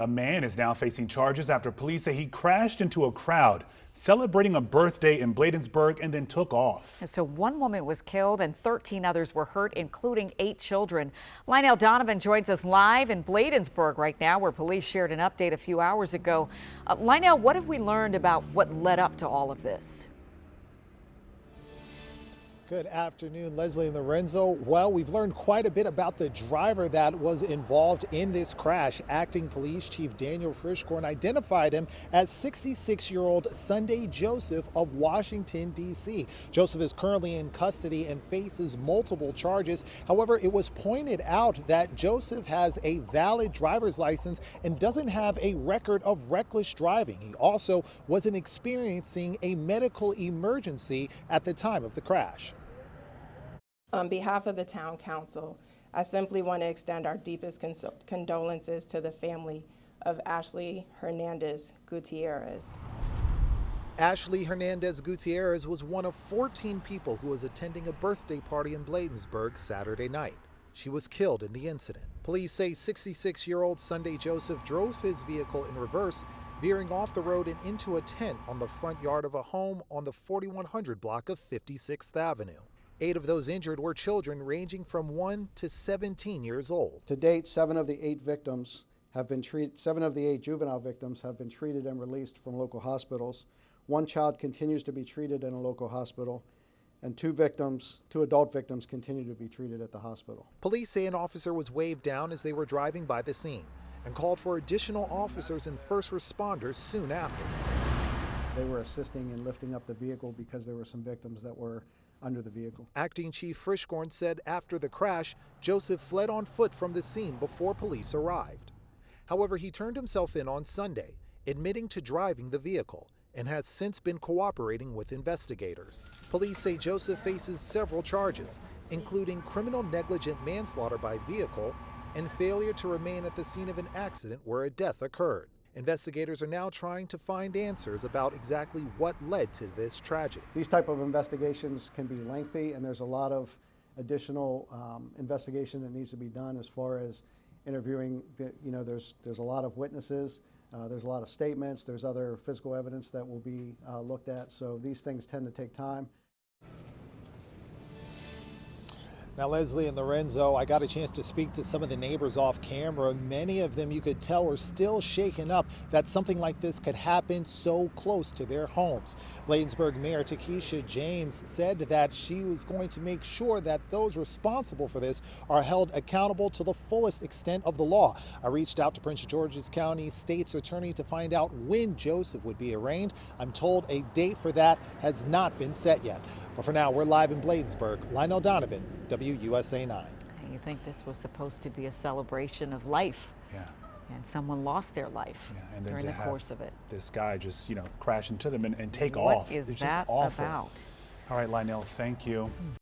A man is now facing charges after police say he crashed into a crowd celebrating a birthday in Bladensburg and then took off. So one woman was killed and 13 others were hurt, including 8 children. Lionel Donovan joins us live in Bladensburg right now, where police shared an update a few hours ago. Lionel, what have we learned about what led up to all of this? Good afternoon, Leslie and Lorenzo. Well, we've learned quite a bit about the driver that was involved in this crash. Acting Police Chief Daniel Frischkorn identified him as 66-year-old Sunday Joseph of Washington, D.C. Joseph is currently in custody and faces multiple charges. However, it was pointed out that Joseph has a valid driver's license and doesn't have a record of reckless driving. He also wasn't experiencing a medical emergency at the time of the crash. On behalf of the Town Council, I simply want to extend our deepest condolences to the family of Ashley Hernandez Gutierrez. Ashley Hernandez Gutierrez was one of 14 people who was attending a birthday party in Bladensburg Saturday night. She was killed in the incident. Police say 66-year-old Sunday Joseph drove his vehicle in reverse, veering off the road and into a tent on the front yard of a home on the 4100 block of 56th Avenue. 8 of those injured were children ranging from 1 to 17 years old. To date, 7 of the 8 victims have been treated. 7 of the 8 juvenile victims have been treated and released from local hospitals. 1 child continues to be treated in a local hospital, and 2 adult victims continue to be treated at the hospital. Police say an officer was waved down as they were driving by the scene and called for additional officers and first responders soon after. They were assisting in lifting up the vehicle because there were some victims that were under the vehicle. Acting Chief Frischkorn said after the crash, Joseph fled on foot from the scene before police arrived. However, he turned himself in on Sunday, admitting to driving the vehicle, and has since been cooperating with investigators. Police say Joseph faces several charges, including criminal negligent manslaughter by vehicle and failure to remain at the scene of an accident where a death occurred. Investigators are now trying to find answers about exactly what led to this tragedy. These type of investigations can be lengthy, and there's a lot of additional investigation that needs to be done as far as interviewing. There's a lot of witnesses, there's a lot of statements, there's other physical evidence that will be looked at. So these things tend to take time. Now, Leslie and Lorenzo, I got a chance to speak to some of the neighbors off camera. Many of them, you could tell, were still shaken up that something like this could happen so close to their homes. Bladensburg Mayor Takesha James said that she was going to make sure that those responsible for this are held accountable to the fullest extent of the law. I reached out to Prince George's County State's Attorney to find out when Joseph would be arraigned. I'm told a date for that has not been set yet. But for now, we're live in Bladensburg. Lionel Donovan, WUSA 9. You think this was supposed to be a celebration of life? Yeah. And someone lost their life during the course of it. This guy just, crash into them and take what off. What is it's that just awful. about? All right, Lionel, thank you.